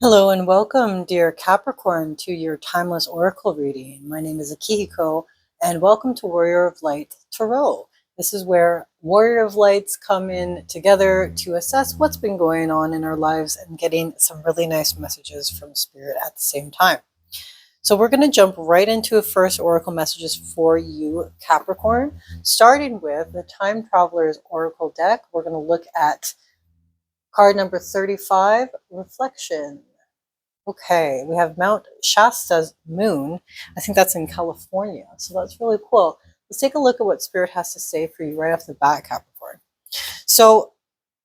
Hello and welcome, dear Capricorn, to your timeless oracle reading. My name is Akihiko, and welcome to Warrior of Light Tarot. This is where Warrior of Lights come in together to assess what's been going on in our lives and getting some really nice messages from Spirit at the same time. So we're going to jump right into the first oracle messages for you, Capricorn, starting with the Time Traveler's Oracle deck. We're going to look at card number 35, Reflection. Okay, we have Mount Shasta's moon. I think that's in California, so that's really cool. Let's take a look at what Spirit has to say for you right off the bat, Capricorn. So,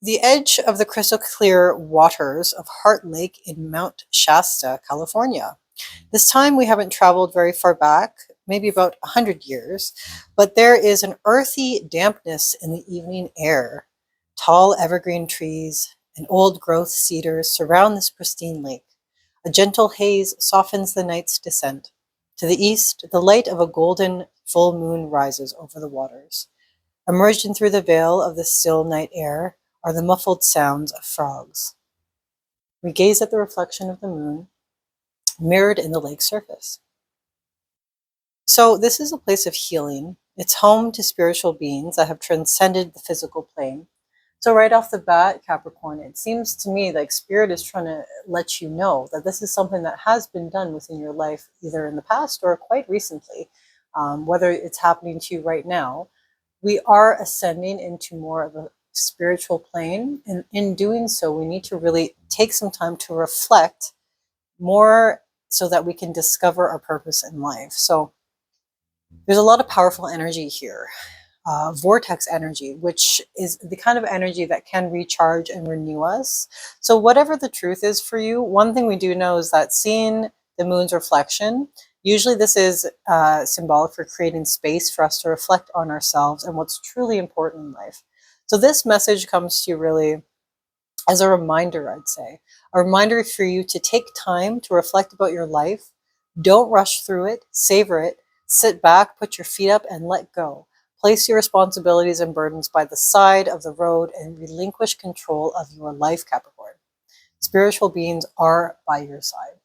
the edge of the crystal clear waters of Heart Lake in Mount Shasta, California. This time we haven't traveled very far back, maybe about 100 years, but there is an earthy dampness in the evening air. Tall evergreen trees and old growth cedars surround this pristine lake. A gentle haze softens the night's descent. To the east, the light of a golden full moon rises over the waters. Emerging through the veil of the still night air are the muffled sounds of frogs. We gaze at the reflection of the moon, mirrored in the lake's surface. So this is a place of healing. It's home to spiritual beings that have transcended the physical plane. So right off the bat, Capricorn, it seems to me like Spirit is trying to let you know that this is something that has been done within your life, either in the past or quite recently, whether it's happening to you right now. We are ascending into more of a spiritual plane, and in doing so, we need to really take some time to reflect more so that we can discover our purpose in life. So there's a lot of powerful energy here. Vortex energy, which is the kind of energy that can recharge and renew us. So whatever the truth is for you, one thing we do know is that seeing the moon's reflection, usually this is symbolic for creating space for us to reflect on ourselves and what's truly important in life. So this message comes to you really as a reminder, I'd say. A reminder for you to take time to reflect about your life. Don't rush through it, savor it, sit back, put your feet up, and let go. Place your responsibilities and burdens by the side of the road and relinquish control of your life, Capricorn. Spiritual beings are by your side.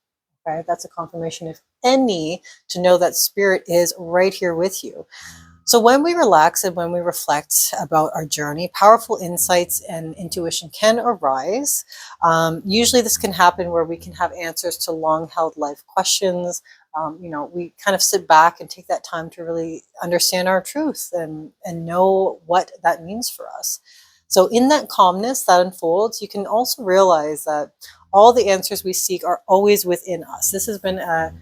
Okay, that's a confirmation, if any, to know that Spirit is right here with you. So when we relax and when we reflect about our journey, powerful insights and intuition can arise. Usually this can happen where we can have answers to long-held life questions. We kind of sit back and take that time to really understand our truth and know what that means for us. So in that calmness that unfolds, you can also realize that all the answers we seek are always within us. This has been a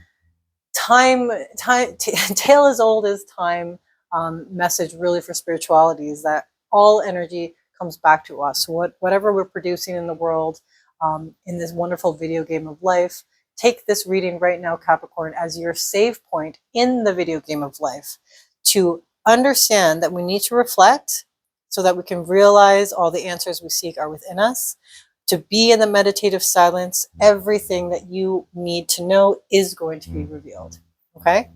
tale as old as time message really for spirituality, is that all energy comes back to us. So whatever we're producing in the world, in this wonderful video game of life, take this reading right now, Capricorn, as your save point in the video game of life to understand that we need to reflect so that we can realize all the answers we seek are within us. To be in the meditative silence, everything that you need to know is going to be revealed. Okay?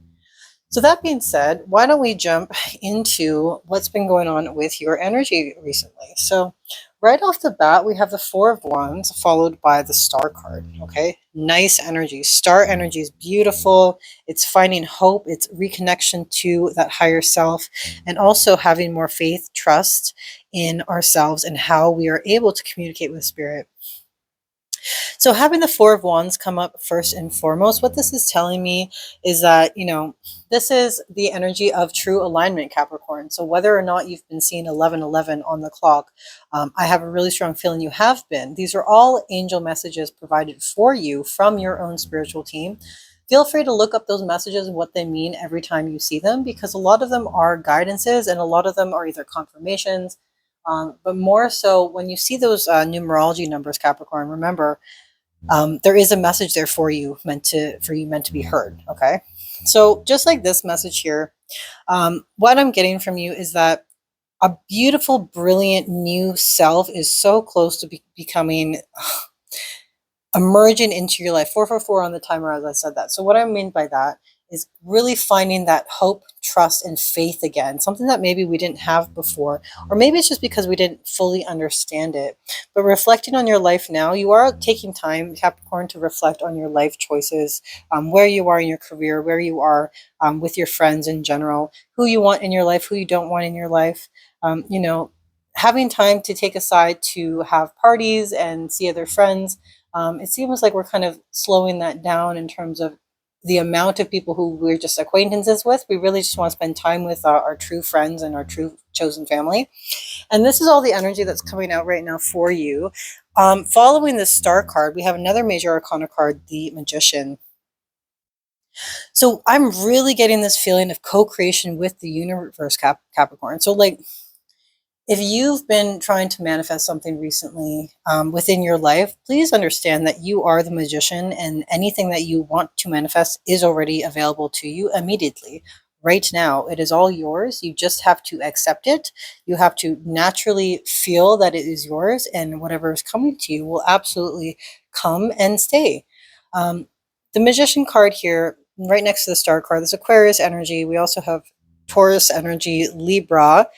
So that being said, why don't we jump into what's been going on with your energy recently? So right off the bat, we have the Four of Wands followed by the Star card. Okay, nice energy. Star energy is beautiful. It's finding hope. It's reconnection to that higher self, and also having more faith, trust in ourselves and how we are able to communicate with Spirit. So having the Four of Wands come up first and foremost, what this is telling me is that, this is the energy of true alignment, Capricorn. So whether or not you've been seeing 1111 on the clock, I have a really strong feeling you have been. These are all angel messages provided for you from your own spiritual team. Feel free to look up those messages and what they mean every time you see them, because a lot of them are guidances and a lot of them are either confirmations. But more so, when you see those numerology numbers, Capricorn, remember, there is a message there for you meant to be heard. Okay, so just like this message here, what I'm getting from you is that a beautiful, brilliant new self is so close to becoming emerging into your life. 444 on the timer, as I said that. So what I mean by that is really finding that hope, trust and faith again, something that maybe we didn't have before, or maybe it's just because we didn't fully understand it. But reflecting on your life now, you are taking time, Capricorn, to reflect on your life choices, where you are in your career, where you are with your friends in general, who you want in your life, who you don't want in your life. You know, having time to take aside to have parties and see other friends. It seems like we're kind of slowing that down in terms of the amount of people who we're just acquaintances with. We really just want to spend time with our true friends and our true chosen family. And this is all the energy that's coming out right now for you. Following the star card, we have another major arcana card, the Magician. So I'm really getting this feeling of co-creation with the universe, Capricorn. So like, if you've been trying to manifest something recently within your life, please understand that you are the magician, and anything that you want to manifest is already available to you immediately. Right now, it is all yours. You just have to accept it. You have to naturally feel that it is yours, and whatever is coming to you will absolutely come and stay. Um, the magician card here, right next to the star card, there's Aquarius energy. We also have Taurus energy, Libra.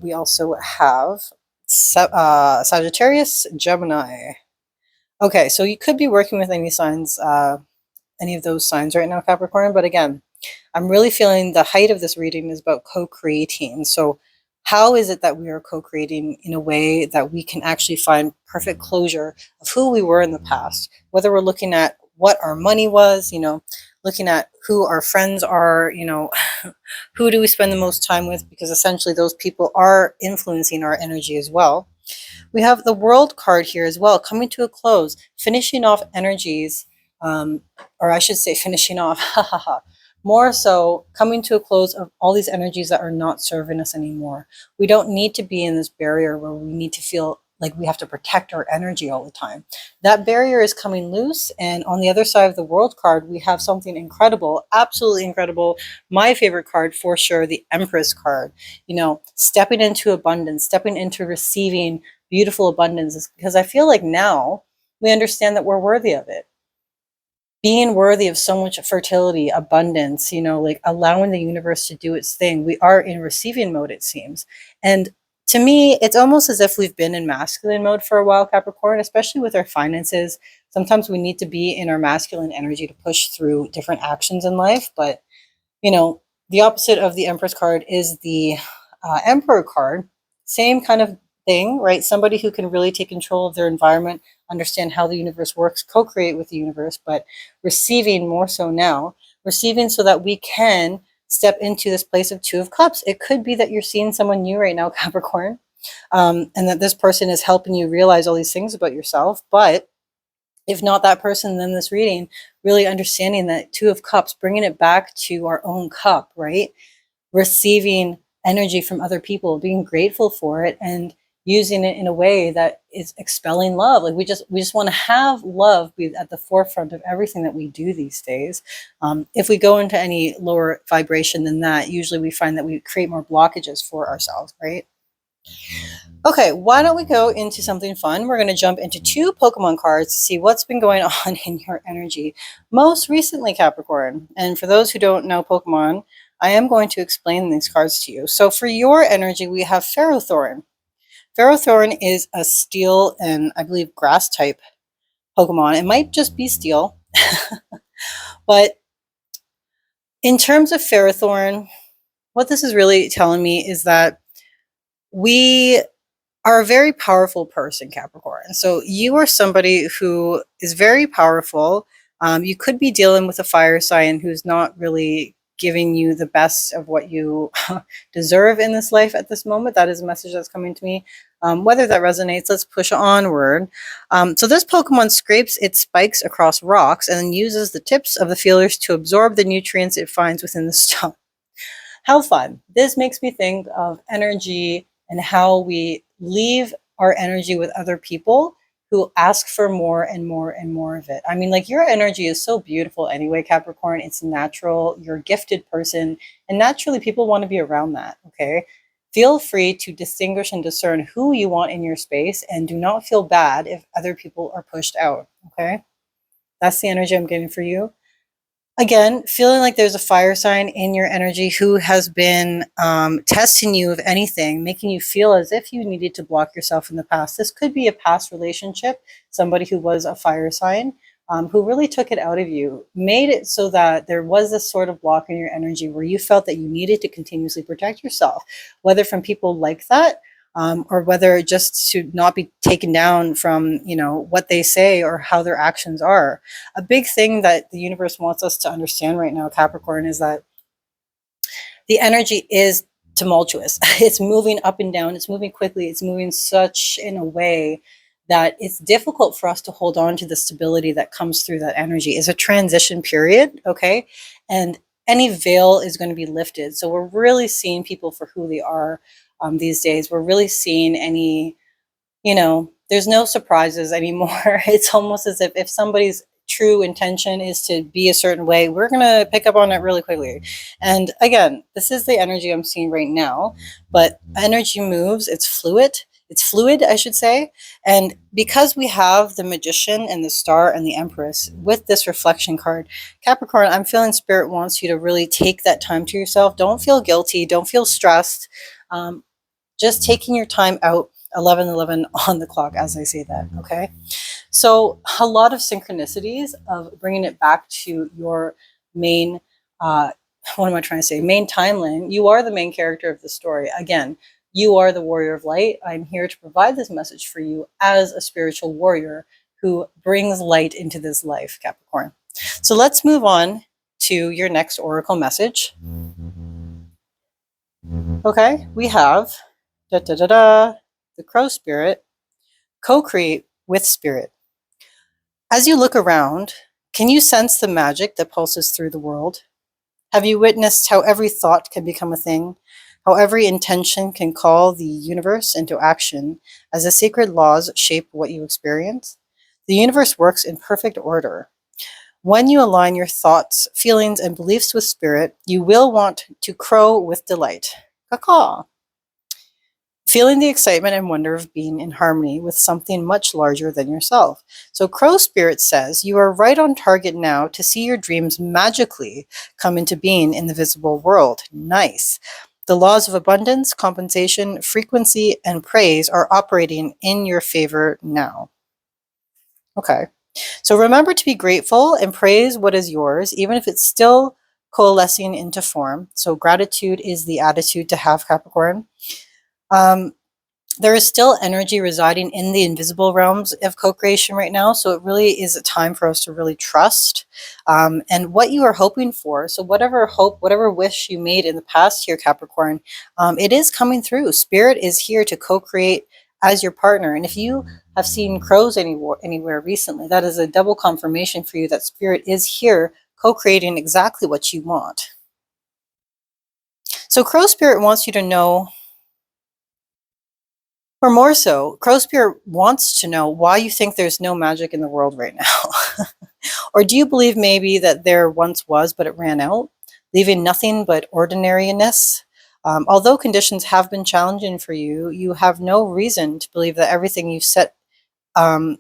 We also have Sagittarius, Gemini. Okay, so you could be working with any signs, any of those signs right now, Capricorn. But again, I'm really feeling the height of this reading is about co-creating. So how is it that we are co-creating in a way that we can actually find perfect closure of who we were in the past? Whether we're looking at what our money was, looking at who our friends are, who do we spend the most time with? Because essentially those people are influencing our energy as well. We have the World card here as well, coming to a close, finishing off energies, or I should say finishing off, more so coming to a close of all these energies that are not serving us anymore. We don't need to be in this barrier where we need to feel like we have to protect our energy all the time. That barrier is coming loose. And on the other side of the World card, we have something incredible, absolutely incredible. My favorite card for sure, the Empress card. Stepping into abundance, stepping into receiving beautiful abundance, because I feel like now we understand that we're worthy of it. Being worthy of so much fertility, abundance, like allowing the universe to do its thing. We are in receiving mode, it seems. And to me, it's almost as if we've been in masculine mode for a while, Capricorn, especially with our finances. Sometimes we need to be in our masculine energy to push through different actions in life. But, the opposite of the Empress card is the Emperor card. Same kind of thing, right? Somebody who can really take control of their environment, understand how the universe works, co-create with the universe, but receiving more so now, receiving so that we can step into this place of Two of Cups. It could be that you're seeing someone new right now, Capricorn, and that this person is helping you realize all these things about yourself. But if not that person, then this reading, really understanding that Two of Cups, bringing it back to our own cup, right? Receiving energy from other people, being grateful for it, and using it in a way that is expelling love. Like we just want to have love be at the forefront of everything that we do these days. If we go into any lower vibration than that, usually we find that we create more blockages for ourselves, right? Okay, why don't we go into something fun? We're going to jump into 2 Pokemon cards to see what's been going on in your energy most recently, Capricorn. And for those who don't know Pokemon, I am going to explain these cards to you. So for your energy, we have Ferrothorn. Ferrothorn is a steel and I believe grass type Pokemon. It might just be steel. But in terms of Ferrothorn, what this is really telling me is that we are a very powerful person, Capricorn. So you are somebody who is very powerful. You could be dealing with a fire sign who's not really giving you the best of what you deserve in this life at this moment. That is a message that's coming to me. Whether that resonates, let's push onward. So this Pokemon scrapes its spikes across rocks and then uses the tips of the feelers to absorb the nutrients it finds within the stone. How fun. This makes me think of energy and how we leave our energy with other people who ask for more and more and more of it. I mean, like your energy is so beautiful anyway, Capricorn. It's natural. You're a gifted person. And naturally, people want to be around that. Okay. Feel free to distinguish and discern who you want in your space and do not feel bad if other people are pushed out. Okay. That's the energy I'm getting for you. Again, feeling like there's a fire sign in your energy who has been testing you, of anything, making you feel as if you needed to block yourself in the past. This could be a past relationship, somebody who was a fire sign, who really took it out of you, made it so that there was this sort of block in your energy where you felt that you needed to continuously protect yourself, whether from people like that, or whether just to not be taken down from, what they say or how their actions are. A big thing that the universe wants us to understand right now, Capricorn, is that the energy is tumultuous. It's moving up and down. It's moving quickly. It's moving such in a way that it's difficult for us to hold on to the stability that comes through that energy. It's a transition period, okay? And any veil is going to be lifted. So we're really seeing people for who they are these days. We're really seeing there's no surprises anymore. It's almost as if somebody's true intention is to be a certain way, we're going to pick up on it really quickly. And again, this is the energy I'm seeing right now, but energy moves, it's fluid. It's fluid, I should say. And because we have the Magician and the Star and the Empress with this reflection card, Capricorn, I'm feeling Spirit wants you to really take that time to yourself. Don't feel guilty. Don't feel stressed. Just taking your time out, 11:11 on the clock, as I say that, okay? So a lot of synchronicities of bringing it back to your main, what am I trying to say? Main timeline. You are the main character of the story. Again, you are the warrior of light. I'm here to provide this message for you as a spiritual warrior who brings light into this life, Capricorn. So let's move on to your next oracle message. Okay, we have the Crow Spirit, co-create with Spirit. As you look around, can you sense the magic that pulses through the world? Have you witnessed how every thought can become a thing, how every intention can call the universe into action as the sacred laws shape what you experience? The universe works in perfect order. When you align your thoughts, feelings, and beliefs with Spirit, you will want to crow with delight. Caw-caw. Feeling the excitement and wonder of being in harmony with something much larger than yourself. So Crow Spirit says you are right on target now to see your dreams magically come into being in the visible world. Nice. The laws of abundance, compensation, frequency, and praise are operating in your favor now. Okay. So remember to be grateful and praise what is yours, even if it's still coalescing into form. So gratitude is the attitude to have, Capricorn. There is still energy residing in the invisible realms of co-creation right now. So it really is a time for us to really trust and what you are hoping for. So whatever hope, whatever wish you made in the past year, Capricorn, it is coming through. Spirit is here to co-create as your partner. And if you have seen crows anywhere recently, that is a double confirmation for you that Spirit is here co-creating exactly what you want. So Crow Spirit wants you to know, or more so, Crow Spirit wants to know why you think there's no magic in the world right now. Or do you believe maybe that there once was, but it ran out, leaving nothing but ordinariness? Although conditions have been challenging for you, you have no reason to believe that um,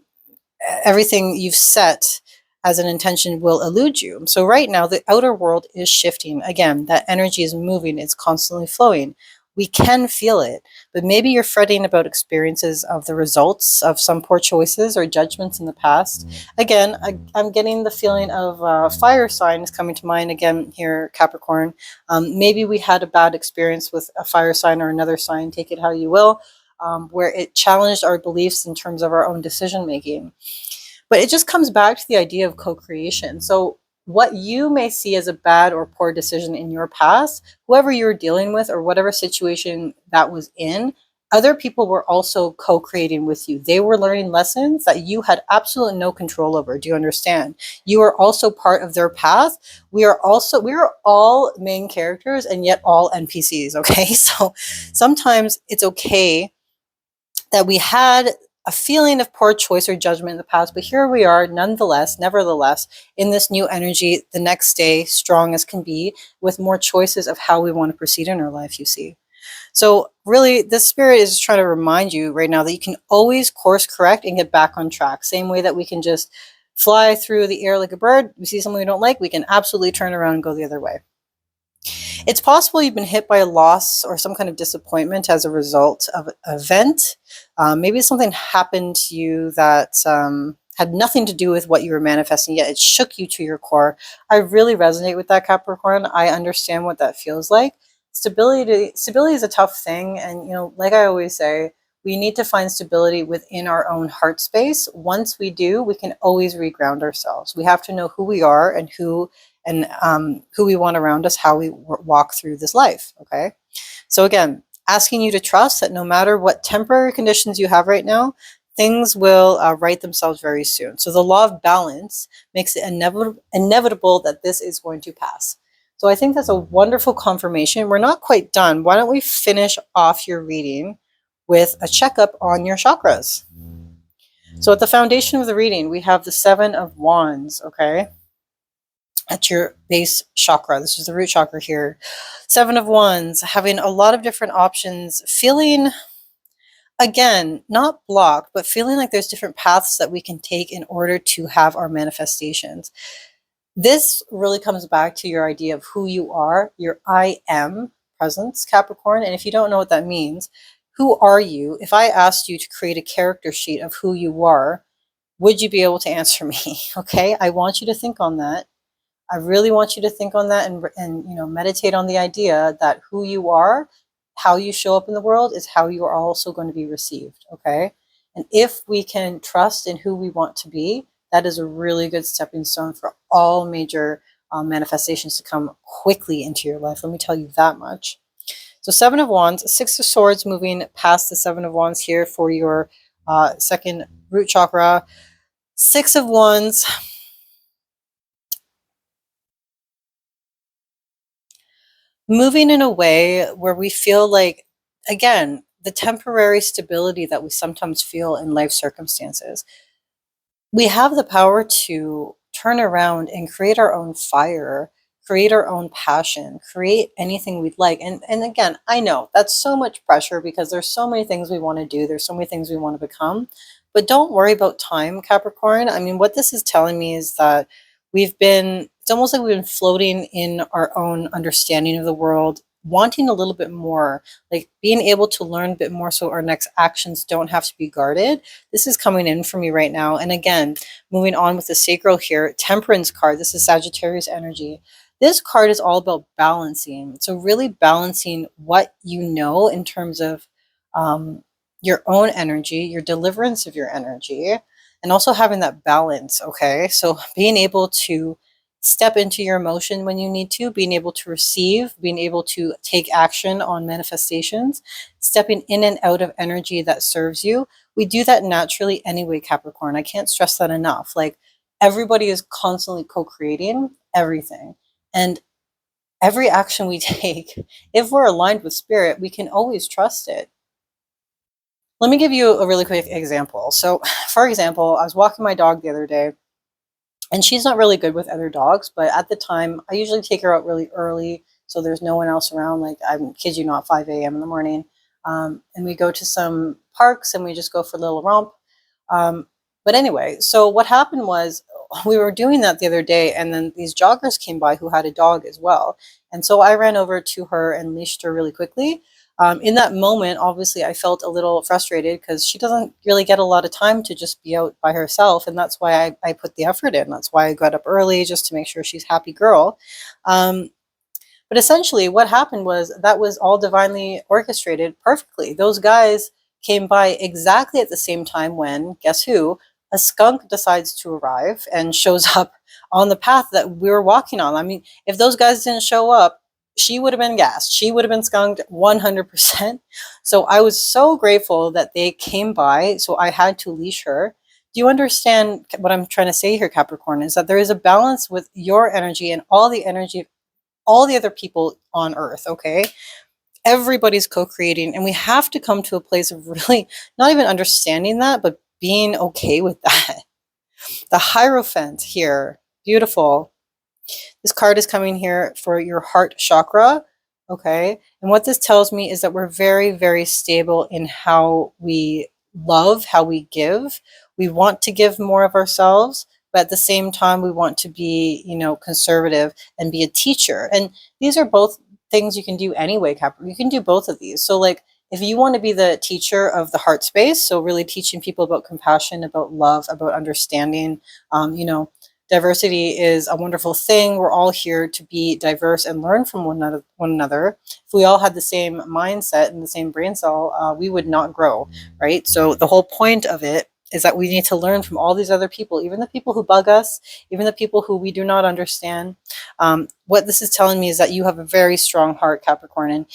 everything you've set as an intention will elude you. So right now, the outer world is shifting. Again, that energy is moving. It's constantly flowing. We can feel it, but maybe you're fretting about experiences of the results of some poor choices or judgments in the past. Again, I'm getting the feeling of fire signs coming to mind again here, Capricorn. Maybe we had a bad experience with a fire sign or another sign, take it how you will, where it challenged our beliefs in terms of our own decision making. But it just comes back to the idea of co-creation. So what you may see as a bad or poor decision in your past, whoever you're dealing with or whatever situation that was in, other people were also co-creating with you. They were learning lessons that you had absolutely no control over. Do you understand? You are also part of their path. We are all main characters and yet all NPCs, okay? So sometimes it's okay that we had a feeling of poor choice or judgment in the past, but here we are nevertheless, in this new energy the next day, strong as can be, with more choices of how we want to proceed in our life, you see. So really, the Spirit is trying to remind you right now that you can always course correct and get back on track. Same way that we can just fly through the air like a bird. We see something we don't like, we can absolutely turn around and go the other way. It's possible you've been hit by a loss or some kind of disappointment as a result of an event. Maybe something happened to you that had nothing to do with what you were manifesting, yet it shook you to your core. I really resonate with that, Capricorn. I understand what that feels like. Stability is a tough thing, and like I always say, we need to find stability within our own heart space. Once we do, we can always reground ourselves. We have to know who we are and who we want around us, how we walk through this life. Okay. So again, asking you to trust that no matter what temporary conditions you have right now, things will right themselves very soon. So the law of balance makes it inevitable that this is going to pass. So I think that's a wonderful confirmation. We're not quite done. Why don't we finish off your reading with a checkup on your chakras? So at the foundation of the reading, we have the Seven of Wands, okay? At your base chakra. This is the root chakra here. Seven of Wands, having a lot of different options, feeling, again, not blocked, but feeling like there's different paths that we can take in order to have our manifestations. This really comes back to your idea of who you are, your I am presence, Capricorn. And if you don't know what that means, who are you? If I asked you to create a character sheet of who you are, would you be able to answer me? Okay, I want you to think on that. I really want you to think on that and meditate on the idea that who you are, how you show up in the world is how you are also going to be received. Okay, and if we can trust in who we want to be, that is a really good stepping stone for all major manifestations to come quickly into your life. Let me tell you that much. So Seven of Wands, Six of Swords, moving past the Seven of Wands here for your second root chakra. Six of Wands. Moving in a way where we feel like, again, the temporary stability that we sometimes feel in life circumstances. We have the power to turn around and create our own fire, create our own passion, create anything we'd like. And again, I know that's so much pressure because there's so many things we want to do. There's so many things we want to become. But don't worry about time, Capricorn. I mean, what this is telling me is that it's almost like we've been floating in our own understanding of the world, wanting a little bit more, like being able to learn a bit more so our next actions don't have to be guarded. This is coming in for me right now. And again, moving on with the sacral here, Temperance card. This is Sagittarius energy. This card is all about balancing. So really balancing what you know in terms of your own energy, your deliverance of your energy, and also having that balance, okay? So being able to step into your emotion when you need to, being able to receive, being able to take action on manifestations, stepping in and out of energy that serves you. We do that naturally anyway, Capricorn. I can't stress that enough. Like everybody is constantly co-creating everything. And every action we take, if we're aligned with spirit, we can always trust it. Let me give you a really quick example. So, for example, I was walking my dog the other day, and she's not really good with other dogs, but at the time, I usually take her out really early, so there's no one else around. Like, I kid you not, 5 a.m. in the morning. And we go to some parks, and we just go for a little romp. But anyway, so what happened was we were doing that the other day, and then these joggers came by who had a dog as well. And so I ran over to her and leashed her really quickly. In that moment, obviously, I felt a little frustrated because she doesn't really get a lot of time to just be out by herself. And that's why I put the effort in. That's why I got up early just to make sure she's a happy girl. But essentially, what happened was that was all divinely orchestrated perfectly. Those guys came by exactly at the same time when, guess who? A skunk decides to arrive and shows up on the path that we were walking on. I mean, if those guys didn't show up, she would have been gassed. She would have been skunked 100%. So I was so grateful that they came by. So I had to leash her. Do you understand what I'm trying to say here, Capricorn? Is that there is a balance with your energy and all the energy of all the other people on earth, okay? Everybody's co-creating, and we have to come to a place of really not even understanding that, but being okay with that. The Hierophant here, beautiful. This card is coming here for your heart chakra, okay? And what this tells me is that we're very, very stable in how we love, how we give. We want to give more of ourselves, but at the same time, we want to be, conservative and be a teacher. And these are both things you can do anyway, Capricorn. You can do both of these. So, like, if you want to be the teacher of the heart space, so really teaching people about compassion, about love, about understanding, diversity is a wonderful thing. We're all here to be diverse and learn from one another. If we all had the same mindset and the same brain cell, we would not grow, right? So the whole point of it is that we need to learn from all these other people, even the people who bug us, even the people who we do not understand. What this is telling me is that you have a very strong heart, Capricorn. And,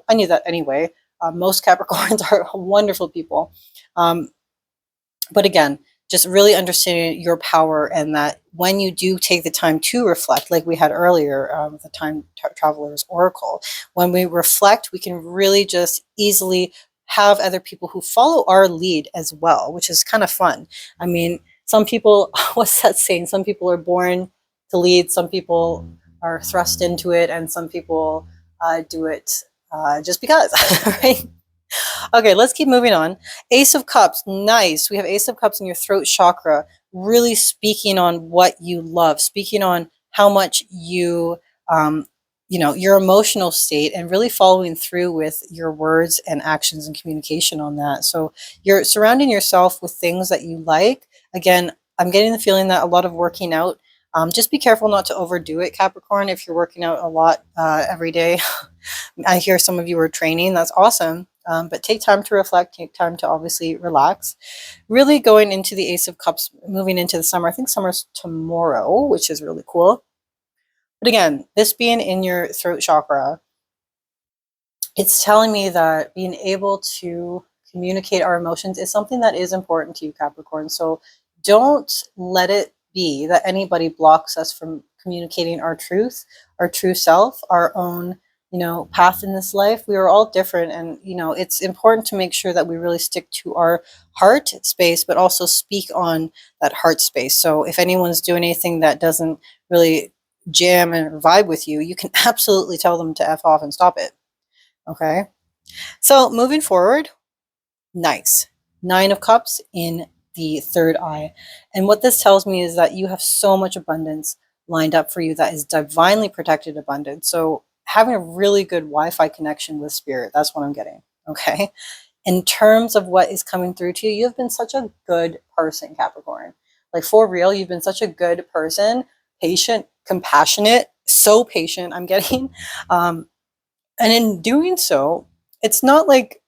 I knew that anyway. Most Capricorns are wonderful people. But again, just really understanding your power, and that when you do take the time to reflect, like we had earlier, the time traveler's oracle, when we reflect, we can really just easily have other people who follow our lead as well, which is kind of fun. I mean, some people, what's that saying? Some people are born to lead, some people are thrust into it, and some people do it just because, right? Okay, let's keep moving on. Ace of Cups, nice. We have Ace of Cups in your throat chakra, really speaking on what you love, speaking on how much your emotional state, and really following through with your words and actions and communication on that. So you're surrounding yourself with things that you like. Again, I'm getting the feeling that a lot of working out. Just be careful not to overdo it, Capricorn. If you're working out a lot every day, I hear some of you are training. That's awesome. But take time to reflect, take time to obviously relax. Really going into the Ace of Cups, moving into the summer. I think summer's tomorrow, which is really cool. But again, this being in your throat chakra, it's telling me that being able to communicate our emotions is something that is important to you, Capricorn. So don't let it be that anybody blocks us from communicating our truth, our true self, our own, path in this life. We are all different. And, it's important to make sure that we really stick to our heart space, but also speak on that heart space. So if anyone's doing anything that doesn't really jam and vibe with you, you can absolutely tell them to F off and stop it. Okay. So moving forward, nice. Nine of Cups in the third eye. And what this tells me is that you have so much abundance lined up for you that is divinely protected abundance. So having a really good Wi-Fi connection with spirit, that's what I'm getting. Okay. In terms of what is coming through to you, you've been such a good person, Capricorn. Like, for real, you've been such a good person, patient, compassionate, so patient, I'm getting. And in doing so, it's not like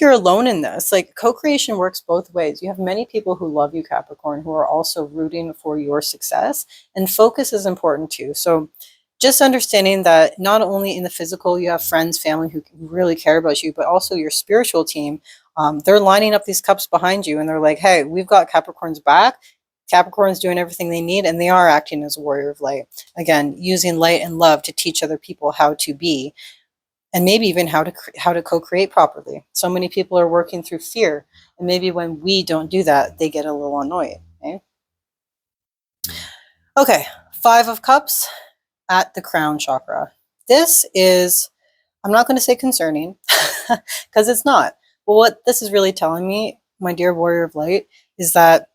you're alone in this. Like, co-creation works both ways. You have many people who love you, Capricorn, who are also rooting for your success, and focus is important too. So just understanding that not only in the physical, you have friends, family who really care about you, but also your spiritual team. They're lining up these cups behind you, and they're like, hey, we've got Capricorn's back. Capricorn's doing everything they need, and they are acting as a warrior of light. Again, using light and love to teach other people how to be, and maybe even how to co-create properly. So many people are working through fear, and maybe when we don't do that, they get a little annoyed. Okay, Five of Cups at the crown chakra. This is, I'm not going to say concerning, because it's not. But what this is really telling me, my dear warrior of light, is that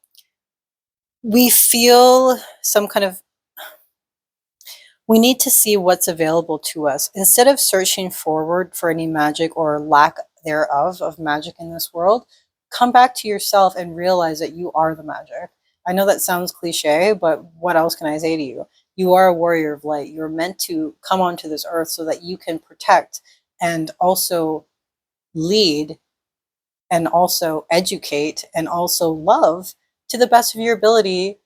we feel some kind of, we need to see what's available to us. Instead of searching forward for any magic or lack thereof of magic in this world, come back to yourself and realize that you are the magic. I know that sounds cliche, but what else can I say to you? You are a warrior of light. You're meant to come onto this earth so that you can protect and also lead and also educate and also love to the best of your ability,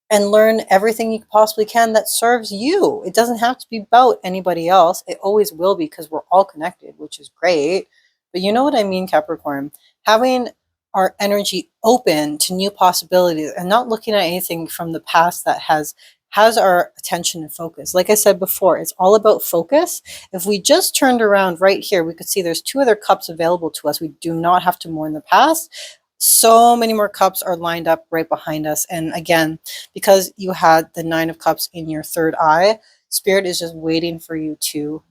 and learn everything you possibly can that serves you. It doesn't have to be about anybody else. It always will be, because we're all connected, which is great. But you know what I mean, Capricorn? Having our energy open to new possibilities and not looking at anything from the past that has our attention and focus. Like I said before, it's all about focus. If we just turned around right here, we could see there's two other cups available to us. We do not have to mourn the past. So many more cups are lined up right behind us. And again, because you had the Nine of Cups in your third eye, Spirit is just waiting for you to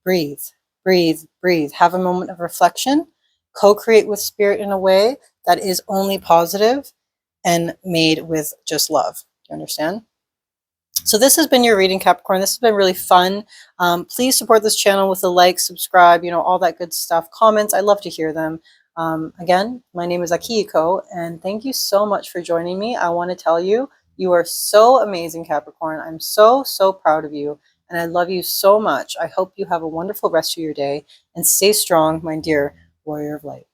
breathe, breathe, breathe. Have a moment of reflection, co-create with Spirit in a way that is only positive and made with just love. Do you understand? So this has been your reading, Capricorn. This has been really fun. Please support this channel with a like, subscribe, all that good stuff. Comments, I love to hear them. Again, my name is Akihiko, and thank you so much for joining me. I want to tell you, you are so amazing, Capricorn. I'm so, so proud of you, and I love you so much. I hope you have a wonderful rest of your day, and stay strong, my dear warrior of light.